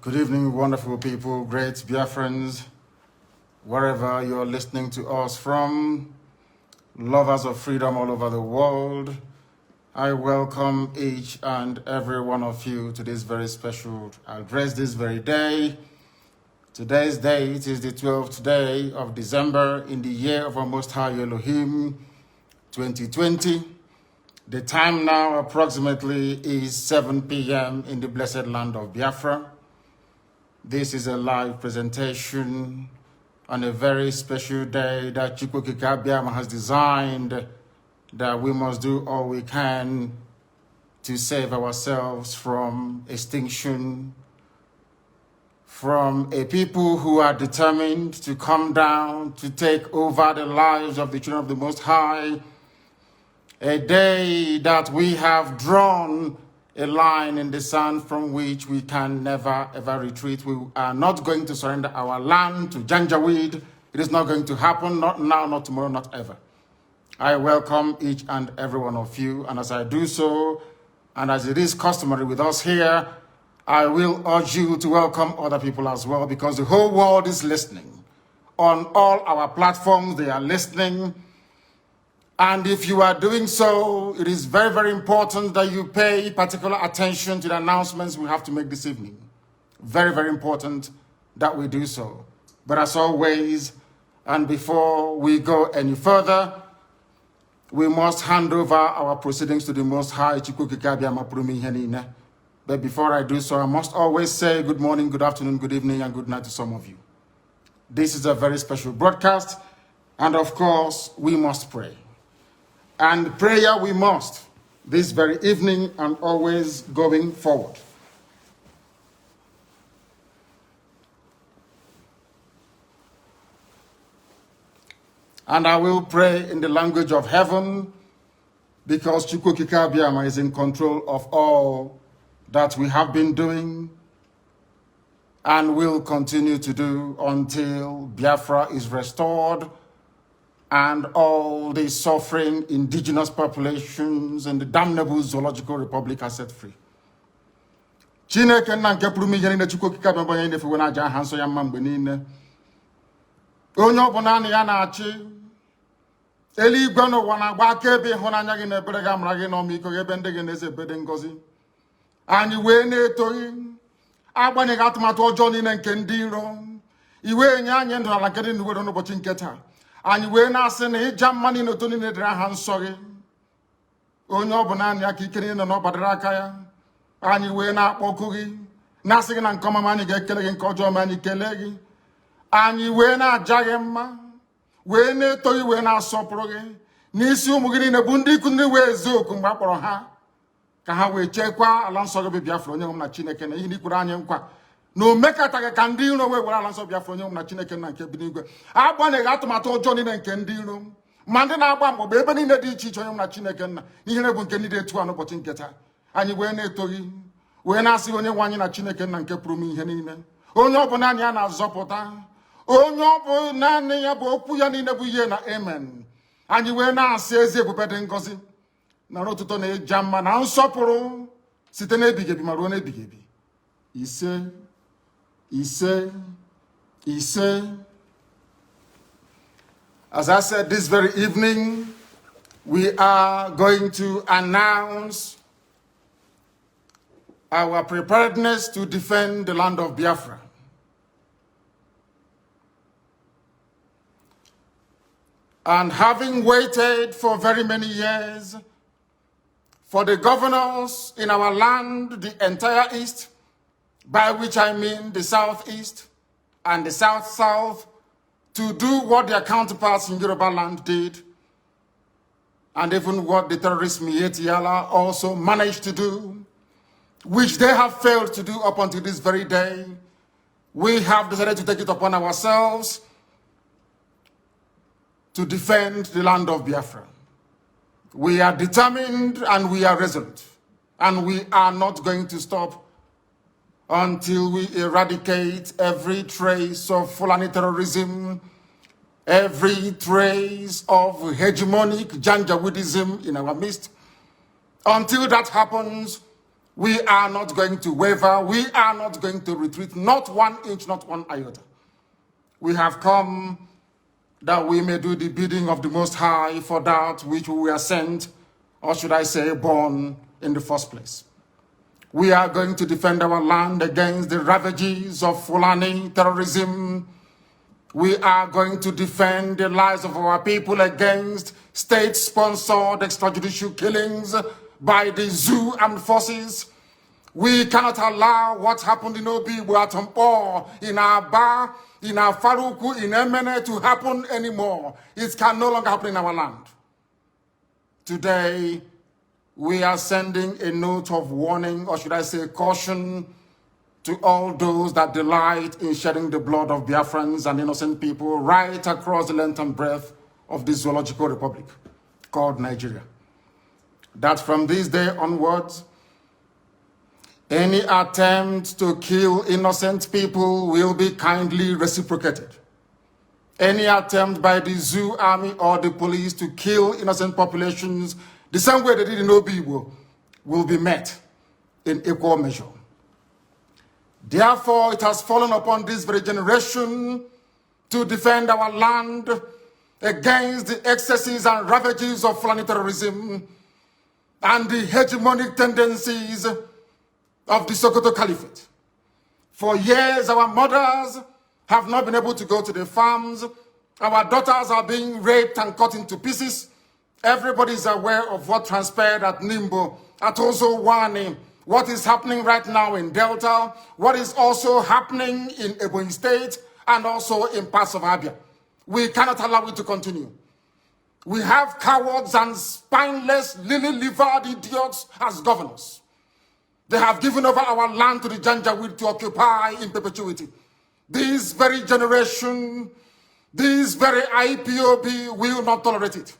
Good evening, wonderful people, great Biafrans, wherever you're listening to us from, lovers of freedom all over the world. I welcome each and every one of you to this very special address this very day. Today's date is the 12th day of December in the year of our Most High Elohim, 2020. The time now approximately is 7 p.m. in the blessed land of Biafra. This is a live presentation on a very special day that Chukwuokike Abiama has designed, that we must do all we can to save ourselves from extinction, from a people who are determined to come down, to take over the lives of the children of the Most High. A day that we have drawn a line in the sand from which we can never, ever retreat. We are not going to surrender our land to Janjaweed. It is not going to happen, not now, not tomorrow, not ever. I welcome each and every one of you, and as I do so, and as it is customary with us here, I will urge you to welcome other people as well, because the whole world is listening. On all our platforms, they are listening. And if you are doing so, it is very, very important that you pay particular attention to the announcements we have to make this evening. Very, very important that we do so. But as always, and before we go any further, we must hand over our proceedings to the Most High. But before I do so, I must always say good morning, good afternoon, good evening, and good night to some of you. This is a very special broadcast, and of course, we must pray. And prayer we must, this very evening and always going forward. And I will pray in the language of heaven, because Chukwuokike Abiama is in control of all that we have been doing and will continue to do until Biafra is restored and all the suffering indigenous populations in the damnable zoological republic are set free. Chineke nna nke pụrụ ihe niile Chukwuokike Abiama onye na-efewe n'aja aha nsọ ya mma mgbe niile. Onye ọbụla na ya na-achị eluigwe n'ụwa na-agba akaebe ịhụnanya gị na ebere gị amara gị na ọmịiko gị ebe ndị gị na-eze ebede ngọzi. Anyị wee na-etoghị agbanyeghị atụmatụ ọjọọ niile nke ndị iro. Iwe nye anyị ndụ n'ala nke dị ndụ n'ụbọchị nke taa. Anyị wee na-asị na ịja mma niile otu niile dịrị aha nsọ gị. Onye ọ bụ naanị ya ka ike niile na ọ gbadara aka ya. Anyị wee na-akpọku gị na-asị gị na nke ọma anyị ga-ekele gị, nke ọjọọ ma anyị kelee gị. Anyị wee na-aja gị mma, wee na-eto gị, wee na-asọpụrụ gị. N'isi ụmụ gị niile bụ ndị ikwu ndị wee ezu oku mgbe a kpọrọ ha ka ha wee chekwaa ala nsọ gị bụ Biafra onye nwe m na Chineke, na ihe n'ikwuru anyị nkwa na o mekataghị ka ndị iro wee were ala nsọ Biafra onye nwe m na Chineke na nke bi n'igwe. Agbanyeghị atụmatụ ọjọọ niile nke ndị iro ma ndị na-agba mgbọgba ebe niile dị iche iche onye nwe m na Chineke nna n'ihere bụ nke ndị dị etu a n'ụbọchị nke taa. Anyị wee na-eto gị, wee na-asị onye nwe anyị na Chineke nna nke pụrụ m ihe niile. Onye ọ bụ naanị ya na-azọpụta, onye ọ bụ naanị ya bụ okwu ya niile bụ ihe na amen. Anyị wee na-asị ezi ebube dị ngọzi na n'ụtụtụ na ịja mma na nsọpụrụ site n'ebighị ebi ma ruo n'ebighị ebi. Ise, ise, ise. As I said, this very evening, we are going to announce our preparedness to defend the land of Biafra. And having waited for very many years for the governors in our land, the entire East, by which I mean the Southeast and the South-South, to do what their counterparts in Yoruba land did, and even what the terrorist Miyetti Allah also managed to do, which they have failed to do up until this very day, we have decided to take it upon ourselves to defend the land of Biafra. We are determined and we are resolute, and we are not going to stop until we eradicate every trace of Fulani terrorism, every trace of hegemonic Janjaweedism in our midst. Until that happens, We are not going to waver. We are not going to retreat. Not 1 inch, not 1 iota. We have come that we may do the bidding of the Most High for that which we were sent, or should I say born, in the first place. We are going to defend our land against the ravages of Fulani terrorism. We are going to defend the lives of our people against state-sponsored extrajudicial killings by the zoo armed forces. We cannot allow what happened in Obi, Buatompo, in Aba, in Faruku, in Emene to happen anymore. It can no longer happen in our land. Today, we are sending a note of warning, or should I say caution, to all those that delight in shedding the blood of Biafrans and innocent people right across the length and breadth of this zoological republic called Nigeria. That from this day onwards, any attempt to kill innocent people will be kindly reciprocated. Any attempt by the zoo army or the police to kill innocent populations the same way they did in Obi will be met in equal measure. Therefore, it has fallen upon this very generation to defend our land against the excesses and ravages of Fulani terrorism and the hegemonic tendencies of the Sokoto Caliphate. For years, our mothers have not been able to go to the farms. Our daughters are being raped and cut into pieces. Everybody is aware of what transpired at Nimbo, at Ozowani, what is happening right now in Delta, what is also happening in Ebonyi State, and also in parts of Abia. We cannot allow it to continue. We have cowards and spineless, lily-livered idiots as governors. They have given over our land to the Janjaweed to occupy in perpetuity. This very generation, this very IPOB will not tolerate it.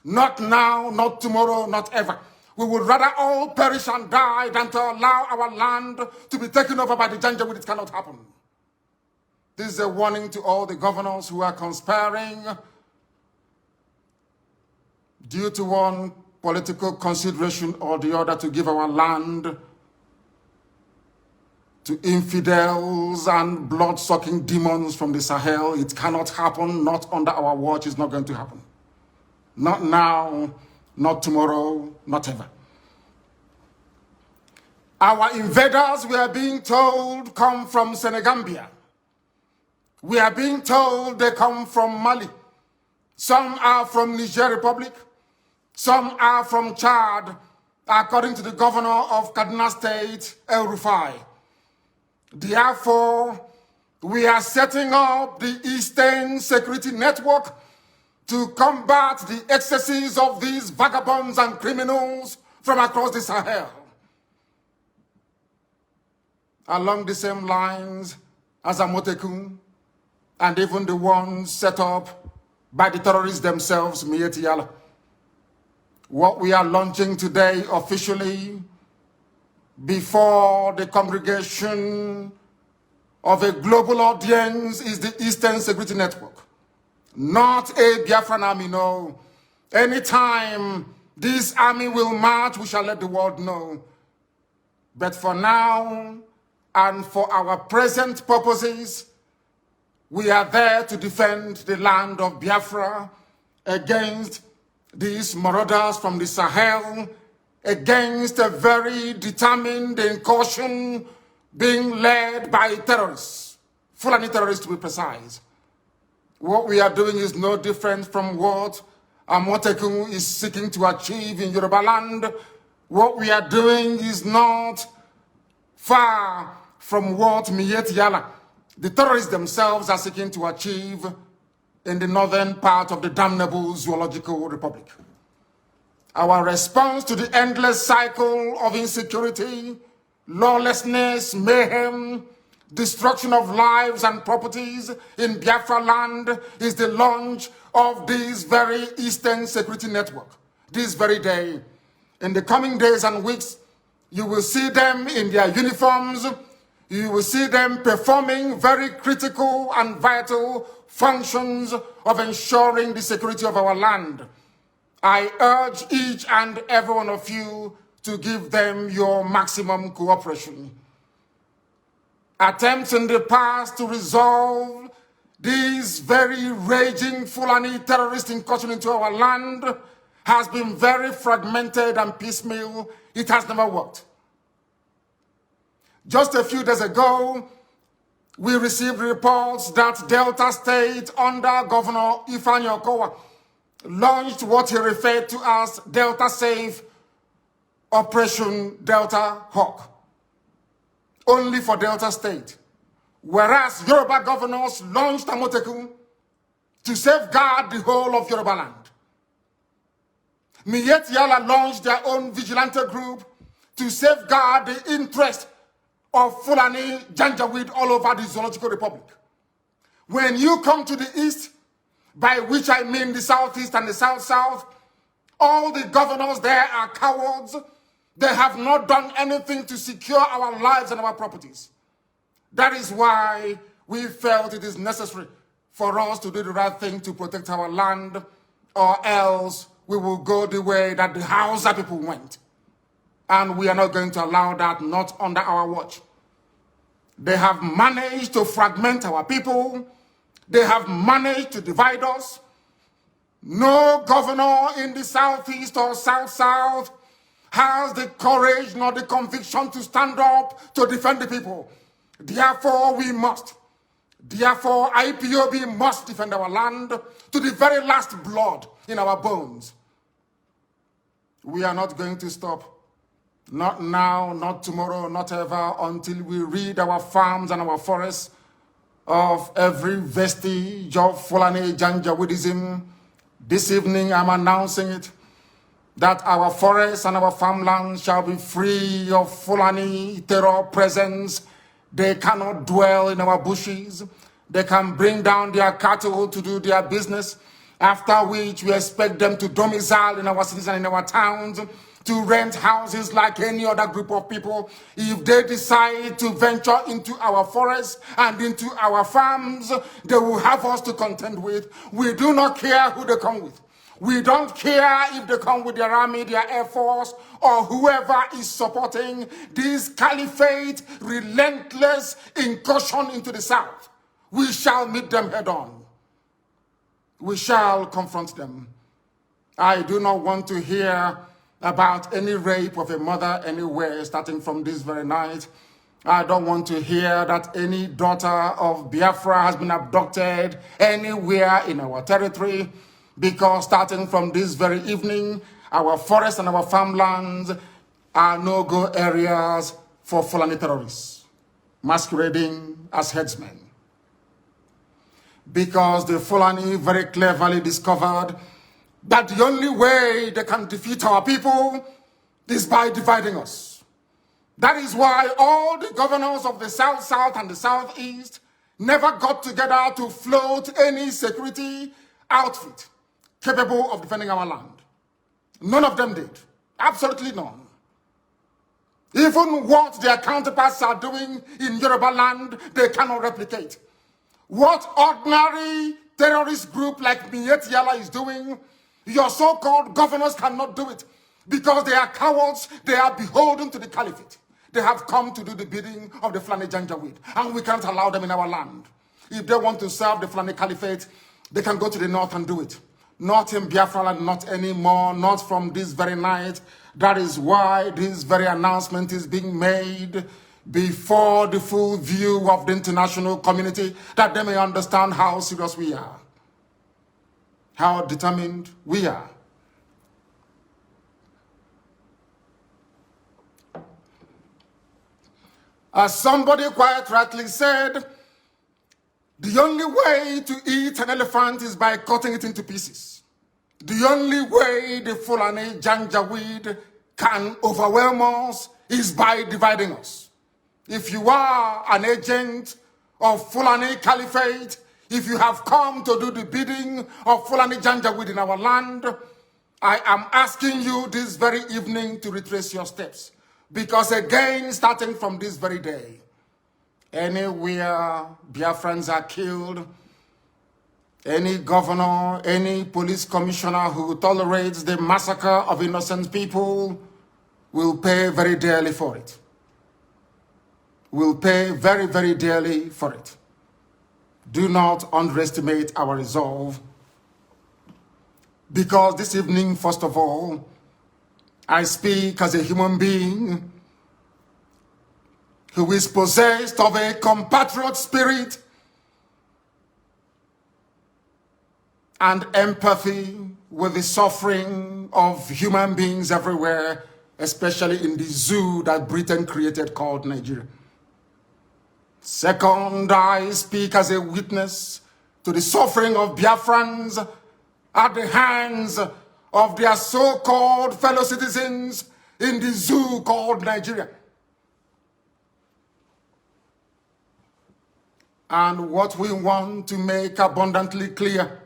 Not now, not tomorrow, not ever. We would rather all perish and die than to allow our land to be taken over by the Janjaweed. It cannot happen. This is a warning to all the governors who are conspiring due to one political consideration or the other to give our land to infidels and blood-sucking demons from the Sahel. It cannot happen, not under our watch. It's not going to happen. Not now, not tomorrow, not ever. Our invaders, we are being told, come from Senegambia. We are being told they come from Mali. Some are from Niger Republic. Some are from Chad, according to the governor of Kaduna State, El Rufai. Therefore, we are setting up the Eastern Security Network to combat the excesses of these vagabonds and criminals from across the Sahel. Along the same lines as Amotekun, and even the ones set up by the terrorists themselves, Mieti Yala. What we are launching today officially before the congregation of a global audience is the Eastern Security Network. Not a Biafran army, no. Anytime this army will march, we shall let the world know. But for now, and for our present purposes, we are there to defend the land of Biafra against these marauders from the Sahel, against a very determined incursion being led by terrorists, Fulani terrorists to be precise. What we are doing is no different from what Amotekun is seeking to achieve in Yoruba land. What we are doing is not far from what Mieti Yala, the terrorists themselves, are seeking to achieve in the northern part of the damnable Zoological Republic. Our response to the endless cycle of insecurity, lawlessness, mayhem, destruction of lives and properties in Biafra land is the launch of this very Eastern Security Network. This very day, in the coming days and weeks, you will see them in their uniforms. You will see them performing very critical and vital functions of ensuring the security of our land. I urge each and every one of you to give them your maximum cooperation. Attempts in the past to resolve this very raging Fulani terrorist incursion into our land has been very fragmented and piecemeal. It has never worked. Just a few days ago, we received reports that Delta State under Governor Ifeanyi Okowa launched what he referred to as Delta Safe Operation Delta Hawk, only for Delta State, whereas Yoruba governors launched Amotekun to safeguard the whole of Yoruba land. Miyetti Yala launched their own vigilante group to safeguard the interest of Fulani Janjaweed all over the Zoological Republic. When you come to the east, by which I mean the southeast and the south-south, all the governors there are cowards. They have not done anything to secure our lives and our properties. That is why we felt it is necessary for us to do the right thing to protect our land, or else we will go the way that the Hausa people went. And we are not going to allow that, not under our watch. They have managed to fragment our people. They have managed to divide us. No governor in the southeast or south-south has the courage nor the conviction to stand up to defend the people. Therefore, we must. Therefore, IPOB must defend our land to the very last blood in our bones. We are not going to stop. Not now, not tomorrow, not ever, until we rid our farms and our forests of every vestige of Fulani Janjaweedism. This evening, I'm announcing it, that our forests and our farmlands shall be free of Fulani terror presence. They cannot dwell in our bushes. They can bring down their cattle to do their business, after which we expect them to domicile in our cities and in our towns, to rent houses like any other group of people. If they decide to venture into our forests and into our farms, they will have us to contend with. We do not care who they come with. We don't care if they come with their army, their air force, or whoever is supporting this caliphate relentless incursion into the south. We shall meet them head on. We shall confront them. I do not want to hear about any rape of a mother anywhere starting from this very night. I don't want to hear that any daughter of Biafra has been abducted anywhere in our territory, because starting from this very evening, our forests and our farmlands are no-go areas for Fulani terrorists masquerading as headsmen. Because the Fulani very cleverly discovered that the only way they can defeat our people is by dividing us. That is why all the governors of the South-South and the Southeast never got together to float any security outfit capable of defending our land. None of them did. Absolutely none. Even what their counterparts are doing in Yoruba land, they cannot replicate. What ordinary terrorist group like Miyetti Yala is doing, your so-called governors cannot do it, because they are cowards. They are beholden to the caliphate. They have come to do the bidding of the Fulani Janjaweed, and we can't allow them in our land. If they want to serve the Fulani caliphate, they can go to the north and do it. Not in Biafra land, not anymore, not from this very night. That is why this very announcement is being made before the full view of the international community, that they may understand how serious we are, how determined we are. As somebody quite rightly said, the only way to eat an elephant is by cutting it into pieces. The only way the Fulani Janjaweed can overwhelm us is by dividing us. If you are an agent of Fulani Caliphate, if you have come to do the bidding of Fulani Janjaweed in our land, I am asking you this very evening to retrace your steps. Because again, starting from this very day, anywhere Biafrans are killed, any governor, any police commissioner who tolerates the massacre of innocent people will pay very dearly for it. Will pay very, very dearly for it. Do not underestimate our resolve. Because this evening, first of all, I speak as a human being who is possessed of a compatriot spirit and empathy with the suffering of human beings everywhere, especially in the zoo that Britain created called Nigeria. Second, I speak as a witness to the suffering of Biafrans at the hands of their so-called fellow citizens in the zoo called Nigeria. And what we want to make abundantly clear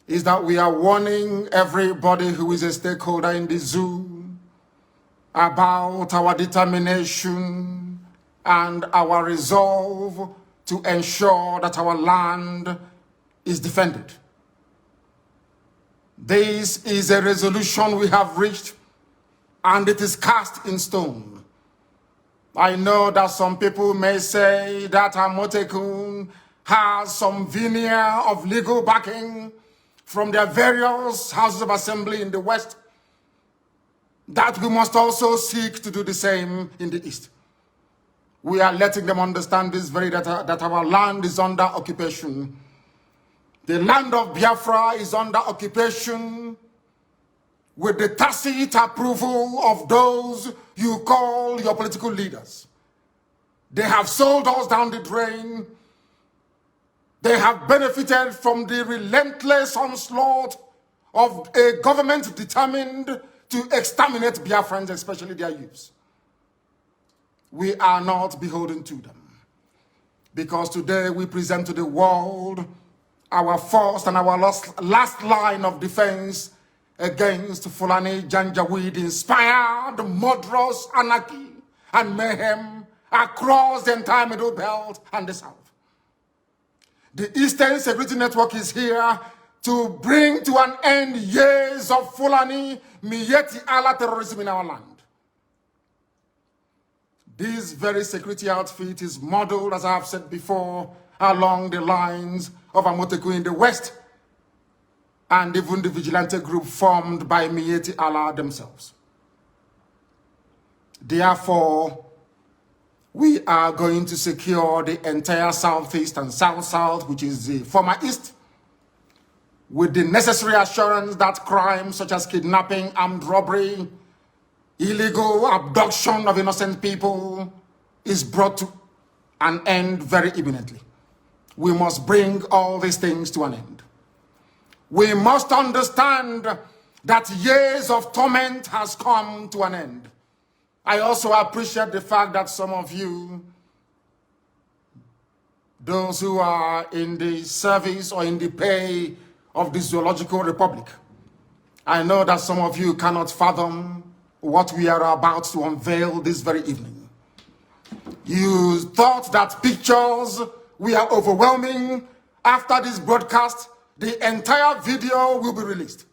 is that we are warning everybody who is a stakeholder in the zoo about our determination and our resolve to ensure that our land is defended. This is a resolution we have reached, and it is cast in stone. I know that some people may say that Amotekun has some veneer of legal backing from their various houses of assembly in the West, that we must also seek to do the same in the East. We are letting them understand this very that our land is under occupation. The land of Biafra is under occupation with the tacit approval of those you call your political leaders. They have sold us down the drain. They have benefited from the relentless onslaught of a government determined to exterminate Biafrans, especially their youths. We are not beholden to them, because today we present to the world our first and our last line of defense against Fulani Janjaweed-inspired murderous anarchy and mayhem across the entire Middle Belt and the South. The Eastern Security Network is here to bring to an end years of Fulani Miyetti Allah terrorism in our land. This very security outfit is modeled, as I have said before, along the lines of Amotekun in the West, and even the vigilante group formed by Miyetti Allah themselves. Therefore, we are going to secure the entire Southeast and South-South, which is the former East, with the necessary assurance that crimes such as kidnapping, armed robbery, illegal abduction of innocent people is brought to an end very imminently. We must bring all these things to an end. We must understand that years of torment has come to an end. I also appreciate the fact that some of you, those who are in the service or in the pay of the Zoological Republic, I know that some of you cannot fathom what we are about to unveil this very evening. You thought that pictures were overwhelming. After this broadcast, the entire video will be released.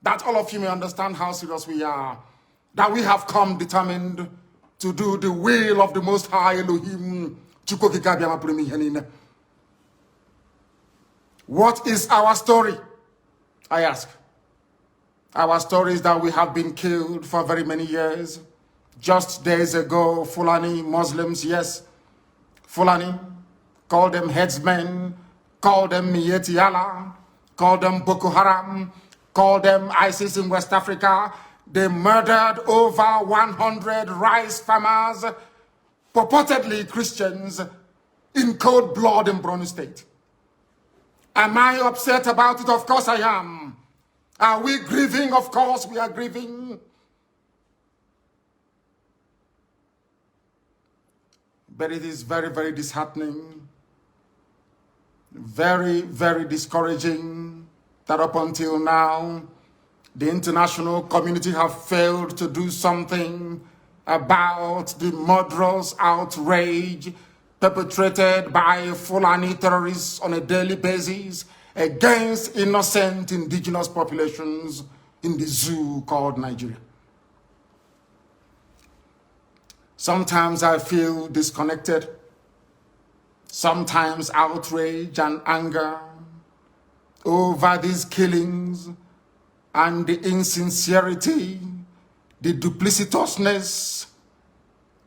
That all of you may understand how serious we are, that we have come determined to do the will of the Most High Elohim. What is our story? I ask. Our story is that we have been killed for very many years. Just days ago, Fulani Muslims, yes, Fulani, call them headsmen, call them Miyetti Allah, call them Boko Haram, call them ISIS in West Africa. They murdered over 100 rice farmers, purportedly Christians, in cold blood in Borno State. Am I upset about it? Of course I am. Are we grieving? Of course we are grieving. But it is very, very disheartening, very, very discouraging that up until now, the international community have failed to do something about the murderous outrage perpetrated by Fulani terrorists on a daily basis against innocent indigenous populations in the zoo called Nigeria. Sometimes I feel disconnected. Sometimes outrage and anger over these killings and the insincerity, the duplicitousness,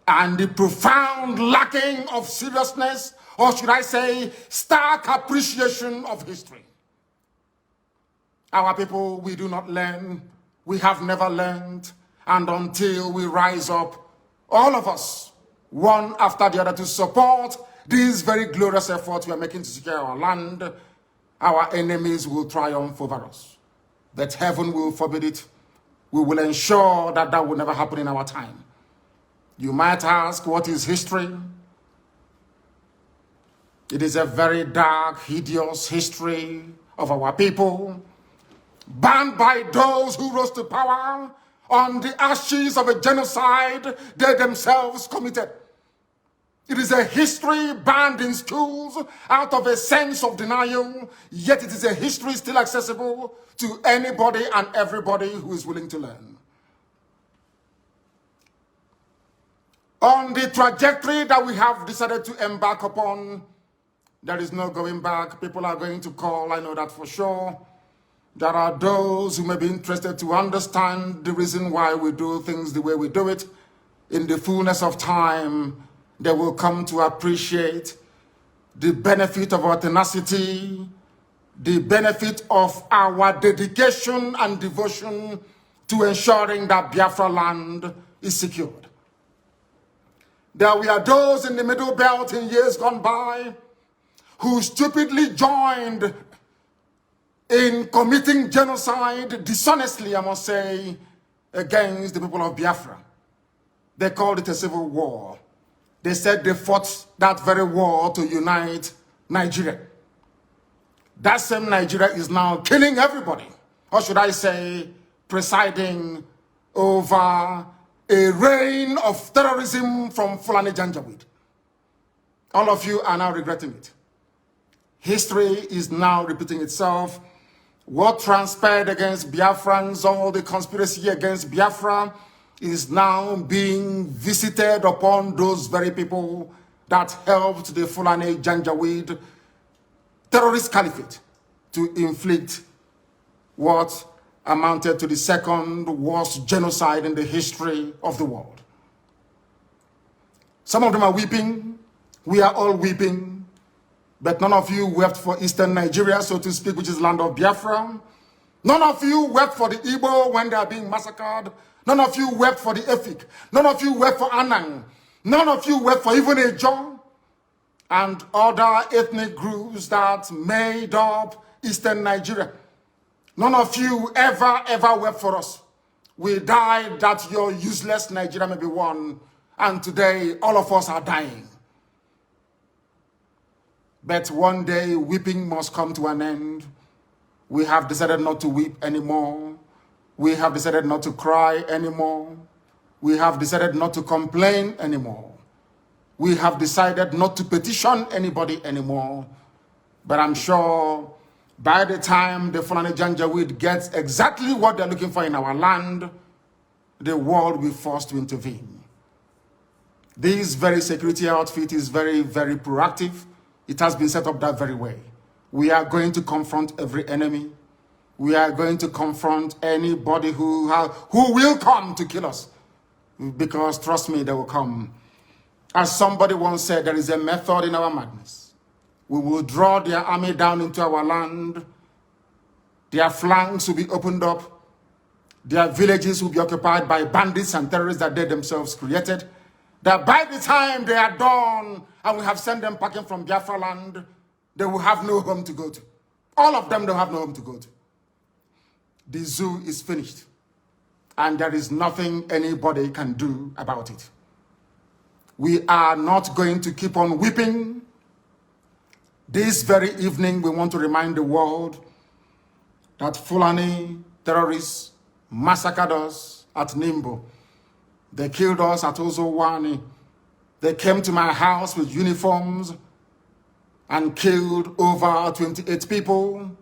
and the profound lacking of seriousness, or should I say, stark appreciation of history. Our people, we do not learn. We have never learned. And until we rise up, all of us, one after the other, to support these very glorious efforts we are making to secure our land, our enemies will triumph over us. But heaven will forbid it. We will ensure that that will never happen in our time. You might ask, what is history? It is a very dark, hideous history of our people, banned by those who rose to power on the ashes of a genocide they themselves committed. It is a history banned in schools out of a sense of denial, yet it is a history still accessible to anybody and everybody who is willing to learn. On the trajectory that we have decided to embark upon, there is no going back. People are going to call, I know that for sure. There are those who may be interested to understand the reason why we do things the way we do it. In the fullness of time, they will come to appreciate the benefit of our tenacity, the benefit of our dedication and devotion to ensuring that Biafra land is secured. There were those in the Middle Belt in years gone by who stupidly joined in committing genocide, dishonestly, I must say, against the people of Biafra. They called it a civil war. They said they fought that very war to unite Nigeria. That same Nigeria is now killing everybody, or should I say, presiding over a reign of terrorism from Fulani Janjaweed. All of you are now regretting it. History is now repeating itself. What transpired against Biafrans, all the conspiracy against Biafra, is now being visited upon those very people that helped the Fulani Janjaweed terrorist caliphate to inflict what amounted to the second worst genocide in the history of the world. Some of them are weeping. We are all weeping. But none of you wept for Eastern Nigeria, so to speak, which is land of Biafra. None of you wept for the Igbo when they are being massacred. None of you wept for the Efik. None of you wept for Anang. None of you wept for even Ejo and other ethnic groups that made up Eastern Nigeria. None of you ever wept for us. We died that your useless Nigeria may be won. And today, all of us are dying. But one day, weeping must come to an end. We have decided not to weep anymore. We have decided not to cry anymore. We have decided not to complain anymore. We have decided not to petition anybody anymore. But I'm sure by the time the Fulani Janjaweed gets exactly what they're looking for in our land, the world will be forced to intervene. This very security outfit is very proactive. It has been set up that very way. We are going to confront every enemy. We are going to confront anybody who will come to kill us. Because trust me, they will come. As somebody once said, there is a method in our madness. We will draw their army down into our land. Their flanks will be opened up. Their villages will be occupied by bandits and terrorists that they themselves created. That by the time they are done and we have sent them packing from Biafra land, they will have no home to go to. All of them don't have no home to go to. The zoo is finished. And there is nothing anybody can do about it. We are not going to keep on weeping. This very evening, we want to remind the world that Fulani terrorists massacred us at Nimbo. They killed us at Ozowani. They came to my house with uniforms and killed over 28 people,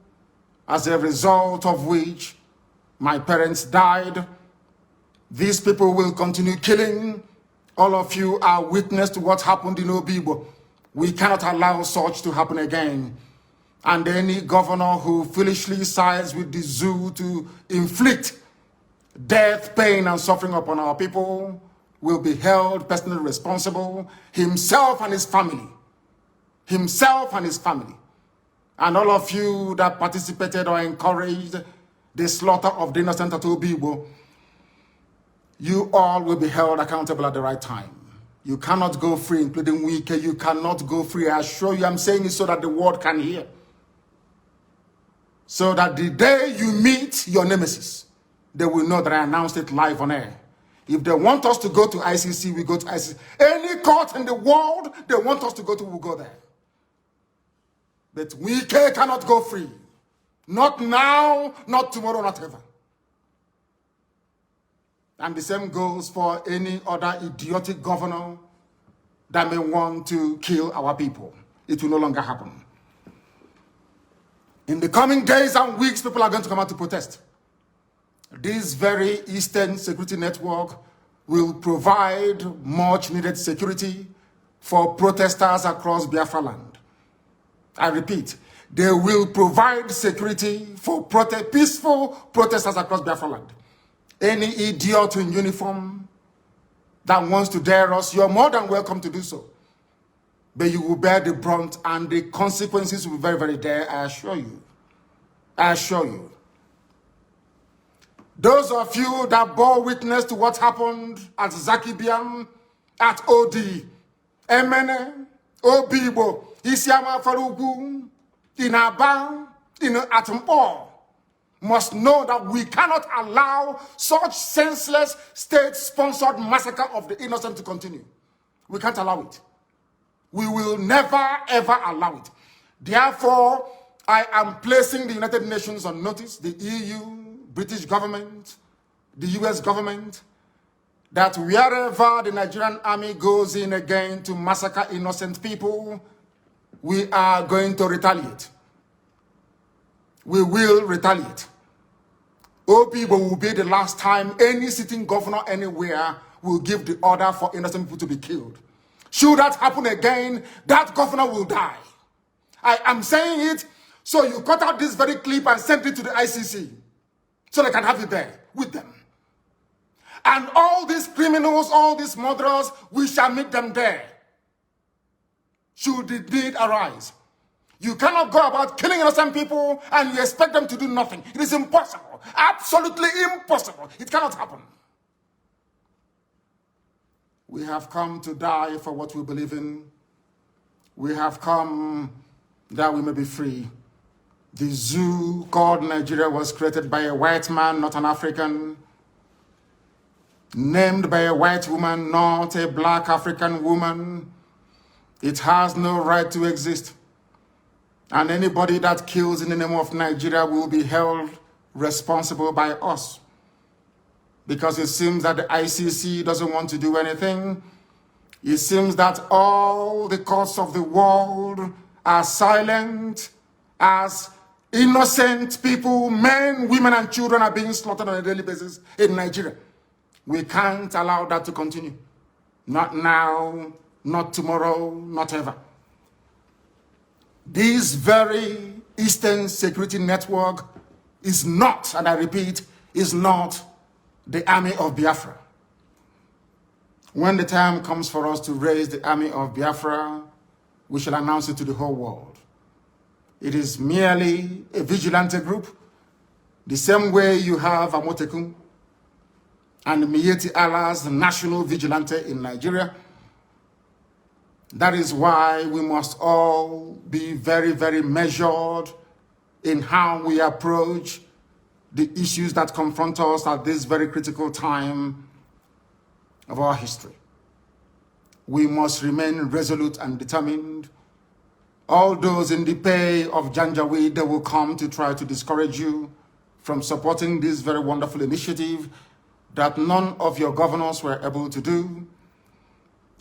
as a result of which my parents died. These people will continue killing All of you are witness to what happened in Obibo. We cannot allow such to happen again. And any governor who foolishly sides with the zoo to inflict death, pain, and suffering upon our people will be held personally responsible, himself and his family. Himself and his family. And all of you that participated or encouraged the slaughter of the innocent at Obibo, you all will be held accountable at the right time. You cannot go free, including Wike. You cannot go free. I assure you, I'm saying it so that the world can hear. So that the day you meet your nemesis, they will know that I announced it live on air. If they want us to go to ICC, we go to ICC. Any court in the world they want us to go to, we'll go there. But Wike cannot go free. Not now, not tomorrow, not ever. And the same goes for any other idiotic governor that may want to kill our people. It will no longer happen. In the coming days and weeks, people are going to come out to protest. This very Eastern Security Network will provide much needed security for protesters across Biafra land. I repeat, they will provide security for peaceful protesters across Biafra land. Any idiot in uniform that wants to dare us, you're more than welcome to do so. But you will bear the brunt and the consequences will be very, very dire, I assure you. I assure you. Those of you that bore witness to what happened at Zakibiam, at OD, Emene, Obibo, Isiama Farugu, in Aba, in Atumpo, must know that we cannot allow such senseless state-sponsored massacre of the innocent to continue. We can't allow it. We will never, ever allow it. Therefore, I am placing the United Nations on notice, the EU, British government, the US government, that wherever the Nigerian army goes in again to massacre innocent people, we are going to retaliate. We will retaliate. Obibo will be the last time any sitting governor anywhere will give the order for innocent people to be killed. Should that happen again, that governor will die. I am saying it, so you cut out this very clip and send it to the ICC, so they can have it there with them. And all these criminals, all these murderers, we shall meet them there, should the need arise. You cannot go about killing innocent people and you expect them to do nothing. It is impossible. Absolutely impossible. It cannot happen. We have come to die for what we believe in. We have come that we may be free. The zoo called Nigeria was created by a white man, not an African. Named by a white woman, not a black African woman. It has no right to exist. And anybody that kills in the name of Nigeria will be held responsible by us. Because it seems that the ICC doesn't want to do anything. It seems that all the courts of the world are silent as innocent people, men, women, and children are being slaughtered on a daily basis in Nigeria. We can't allow that to continue. Not now, not tomorrow, not ever. This very Eastern Security Network is not, and I repeat, is not the army of Biafra. When the time comes for us to raise the army of Biafra, we shall announce it to the whole world. It is merely a vigilante group, the same way you have Amotekun and Miyetti Allah's national vigilante in Nigeria. That is why we must all be very, very measured in how we approach the issues that confront us at this very critical time of our history. We must remain resolute and determined. All those in the pay of Janjaweed, they will come to try to discourage you from supporting this very wonderful initiative that none of your governors were able to do.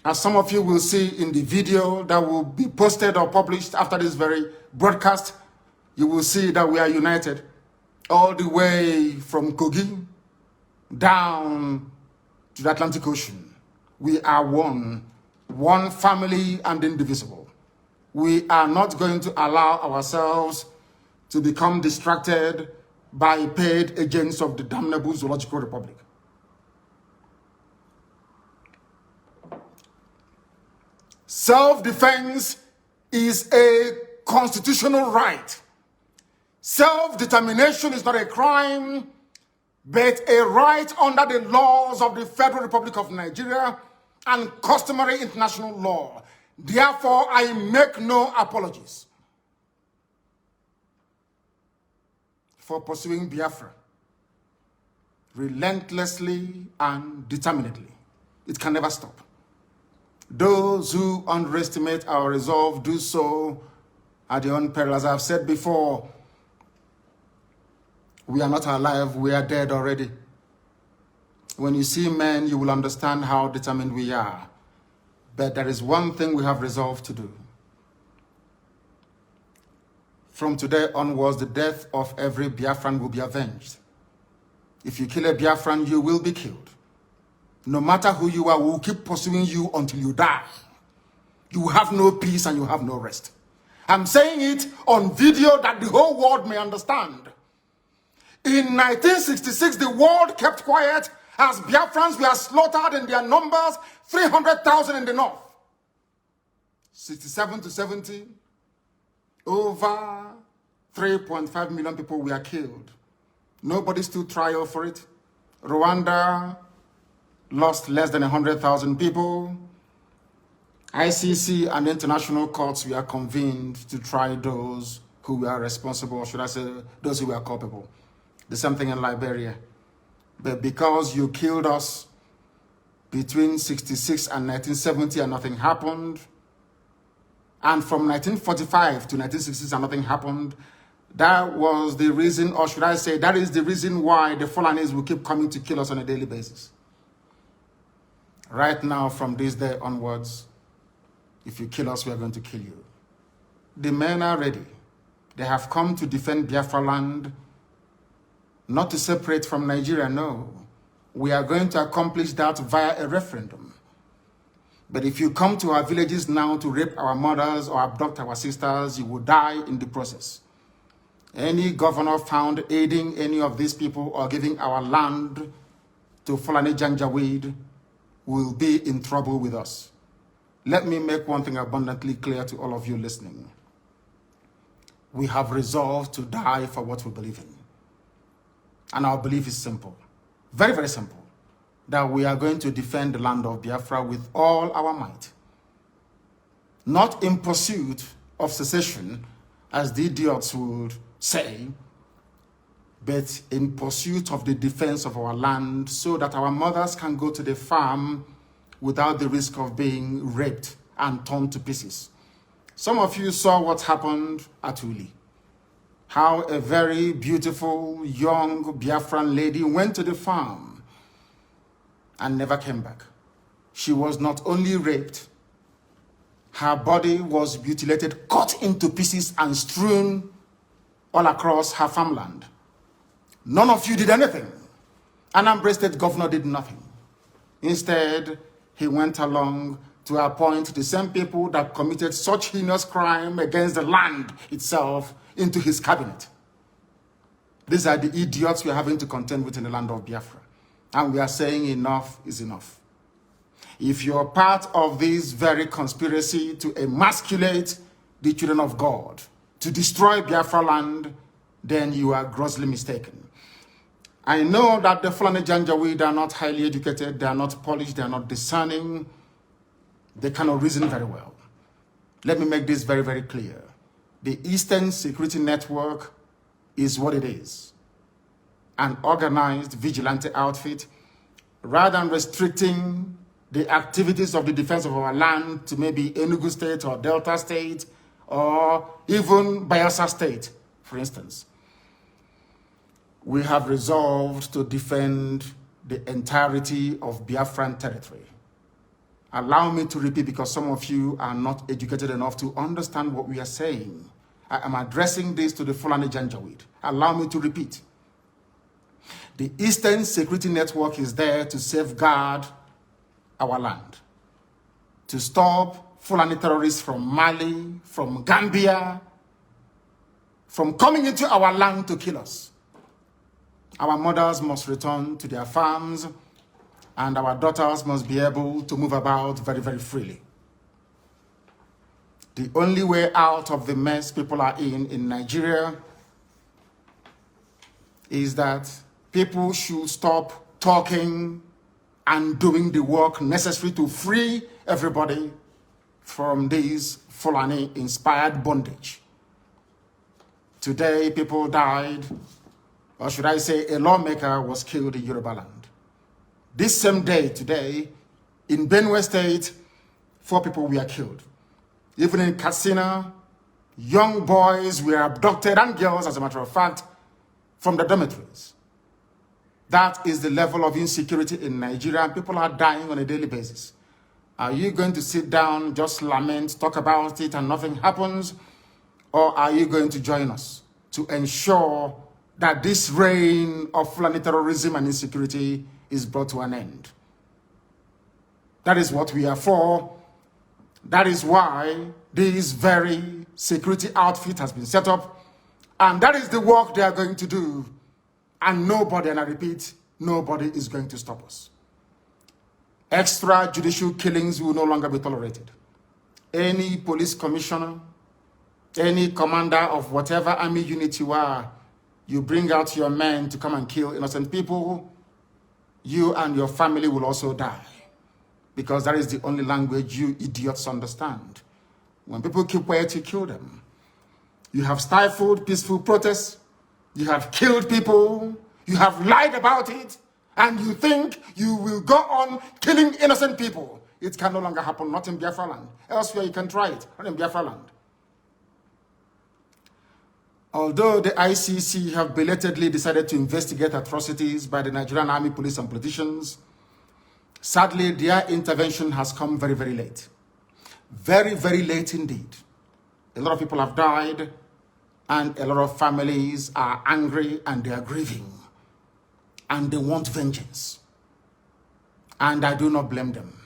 As some of you will see in the video that will be posted or published after this very broadcast, you will see that we are united all the way from Kogi down to the Atlantic Ocean. We are one family and indivisible. We are not going to allow ourselves to become distracted by paid agents of the damnable Zoological Republic. Self-defense is a constitutional right. Self-determination is not a crime, but a right under the laws of the Federal Republic of Nigeria and customary international law. Therefore, I make no apologies for pursuing Biafra relentlessly and determinedly. It can never stop. Those who underestimate our resolve do so at their own peril. As I've said before, we are not alive, we are dead already. When you see men, you will understand how determined we are. But there is one thing we have resolved to do. From today onwards, the death of every Biafran will be avenged. If you kill a Biafran, you will be killed. No matter who you are, we will keep pursuing you until you die. You have no peace and you have no rest. I'm saying it on video that the whole world may understand. In 1966, the world kept quiet as Biafrans were slaughtered in their numbers, 300,000 in the north. 67 to 70, over 3.5 million people were killed. Nobody stood trial for it. Rwanda lost less than 100,000 people. ICC and international courts were convened to try those who were responsible, or should I say, those who were culpable. The same thing in Liberia. But because you killed us between 66 and 1970 and nothing happened, and from 1945 to 1966 and nothing happened, that was the reason, or should I say, that is the reason why the Fulanis will keep coming to kill us on a daily basis. Right now, from this day onwards, if you kill us, we are going to kill you. The men are ready. They have come to defend Biafra land, not to separate from Nigeria, no. We are going to accomplish that via a referendum. But if you come to our villages now to rape our mothers or abduct our sisters, you will die in the process. Any governor found aiding any of these people or giving our land to Fulani Janjaweed will be in trouble with us. Let me make one thing abundantly clear to all of you listening. We have resolved to die for what we believe in. And our belief is simple, very, very simple, that we are going to defend the land of Biafra with all our might. Not in pursuit of secession, as the idiots would say, but in pursuit of the defense of our land so that our mothers can go to the farm without the risk of being raped and torn to pieces. Some of you saw what happened at Uli. How a very beautiful young Biafran lady went to the farm and never came back. She was not only raped, her body was mutilated, cut into pieces and strewn all across her farmland. None of you did anything. Anambra State governor did nothing. Instead, he went along to appoint the same people that committed such heinous crime against the land itself into his cabinet. These are the idiots we are having to contend with in the land of Biafra. And we are saying enough is enough. If you're part of this very conspiracy to emasculate the children of God, to destroy Biafra land, then you are grossly mistaken. I know that the Fulani Janjaweed are not highly educated, they are not polished, they are not discerning, they cannot reason very well. Let me make this very, very clear. The Eastern Security Network is what it is. An organized vigilante outfit, rather than restricting the activities of the defense of our land to maybe Enugu State or Delta State or even Bayelsa State, for instance. We have resolved to defend the entirety of Biafran territory. Allow me to repeat, because some of you are not educated enough to understand what we are saying. I am addressing this to the Fulani Janjaweed. Allow me to repeat. The Eastern Security Network is there to safeguard our land, to stop Fulani terrorists from Mali, from Gambia, from coming into our land to kill us. Our mothers must return to their farms, and our daughters must be able to move about very, very freely. The only way out of the mess people are in Nigeria is that people should stop talking and doing the work necessary to free everybody from this Fulani-inspired bondage. Today, people died, or should I say a lawmaker was killed in Yoruba land. This same day, today, in Benue State, 4 people were killed. Even in Katsina, young boys were abducted, and girls, as a matter of fact, from the dormitories. That is the level of insecurity in Nigeria, and people are dying on a daily basis. Are you going to sit down, just lament, talk about it, and nothing happens? Or are you going to join us to ensure that this reign of Fulani terrorism and insecurity is brought to an end? That is what we are for. That is why this very security outfit has been set up. And that is the work they are going to do. And nobody, and I repeat, nobody is going to stop us. Extrajudicial killings will no longer be tolerated. Any police commissioner, any commander of whatever army unit you are, you bring out your men to come and kill innocent people, you and your family will also die. Because that is the only language you idiots understand. When people keep quiet, you kill them. You have stifled peaceful protests. You have killed people. You have lied about it. And you think you will go on killing innocent people. It can no longer happen, not in Biafra land. Elsewhere you can try it, not in Biafra land. Although the ICC have belatedly decided to investigate atrocities by the Nigerian Army, police, and politicians, sadly, their intervention has come very, very late. Very, very late indeed. A lot of people have died, and a lot of families are angry and they are grieving. And they want vengeance. And I do not blame them.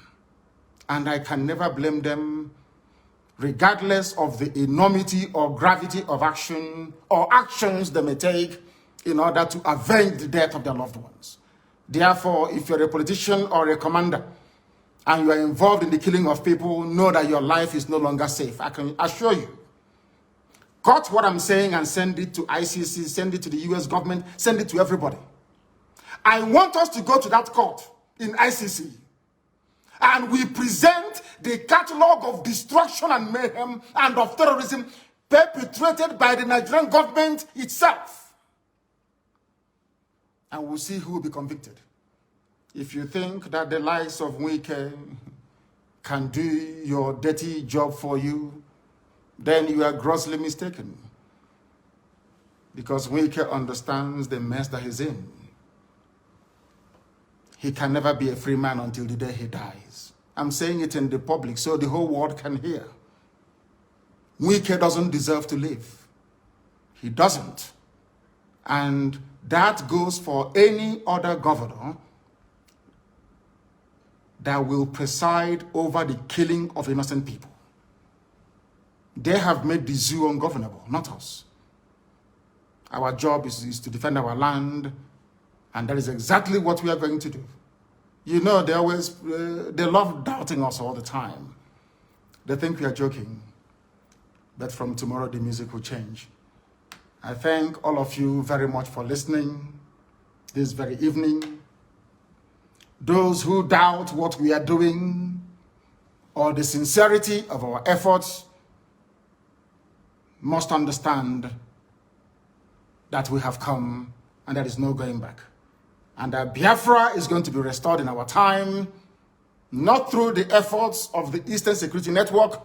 And I can never blame them, regardless of the enormity or gravity of action or actions they may take in order to avenge the death of their loved ones. Therefore, if you're a politician or a commander and you are involved in the killing of people, know that your life is no longer safe. I can assure you. Cut what I'm saying and send it to ICC, send it to the US government, send it to everybody. I want us to go to that court in ICC and we present the catalog of destruction and mayhem and of terrorism perpetrated by the Nigerian government itself. And we'll see who will be convicted. If you think that the likes of Wike can do your dirty job for you, then you are grossly mistaken. Because Wike understands the mess that he's in. He can never be a free man until the day he dies. I'm saying it in the public so the whole world can hear. Wike doesn't deserve to live. He doesn't. And that goes for any other governor that will preside over the killing of innocent people. They have made the zoo ungovernable, not us. Our job is to defend our land, and that is exactly what we are going to do. You know, they love doubting us all the time. They think we are joking. But from tomorrow, the music will change. I thank all of you very much for listening this very evening. Those who doubt what we are doing or the sincerity of our efforts must understand that we have come and there is no going back. And that Biafra is going to be restored in our time, not through the efforts of the Eastern Security Network,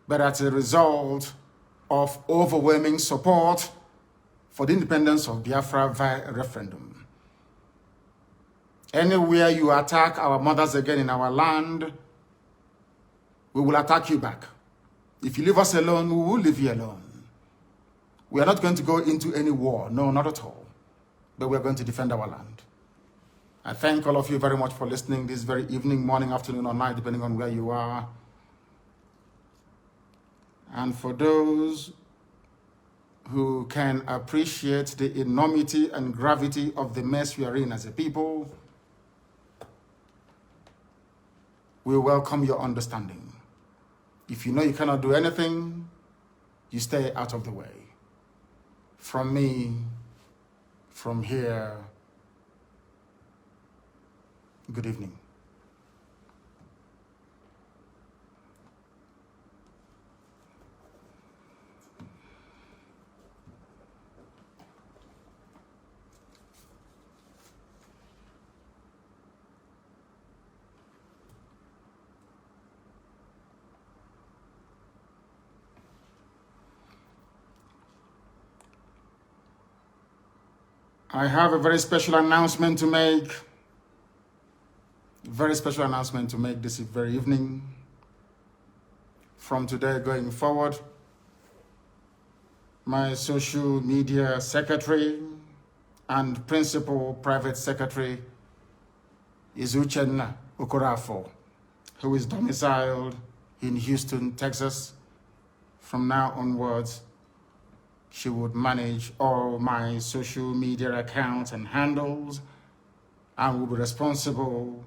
but as a result of overwhelming support for the independence of Biafra via a referendum. Anywhere you attack our mothers again in our land, we will attack you back. If you leave us alone, we will leave you alone. We are not going to go into any war. No, not at all. But we are going to defend our land. I thank all of you very much for listening this very evening, morning, afternoon, or night, depending on where you are. And for those who can appreciate the enormity and gravity of the mess we are in as a people, we welcome your understanding. If you know you cannot do anything, you stay out of the way. From me, from here, good evening. I have a very special announcement to make. Very special announcement to make this very evening. From today going forward, my social media secretary and principal private secretary is Uchenna Okorafo, who is domiciled in Houston, Texas. From now onwards, she would manage all my social media accounts and handles and will be responsible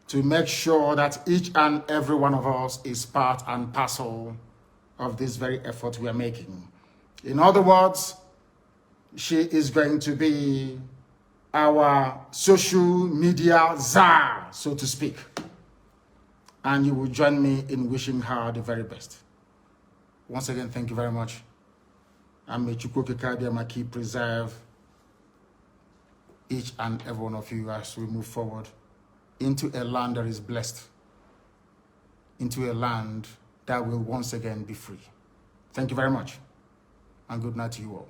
to make sure that each and every one of us is part and parcel of this very effort we are making. In other words, she is going to be our social media czar, so to speak. And you will join me in wishing her the very best. Once again, thank you very much. And may Chukwokika preserve each and every one of you as we move forward into a land that is blessed, into a land that will once again be free. Thank you very much, and good night to you all.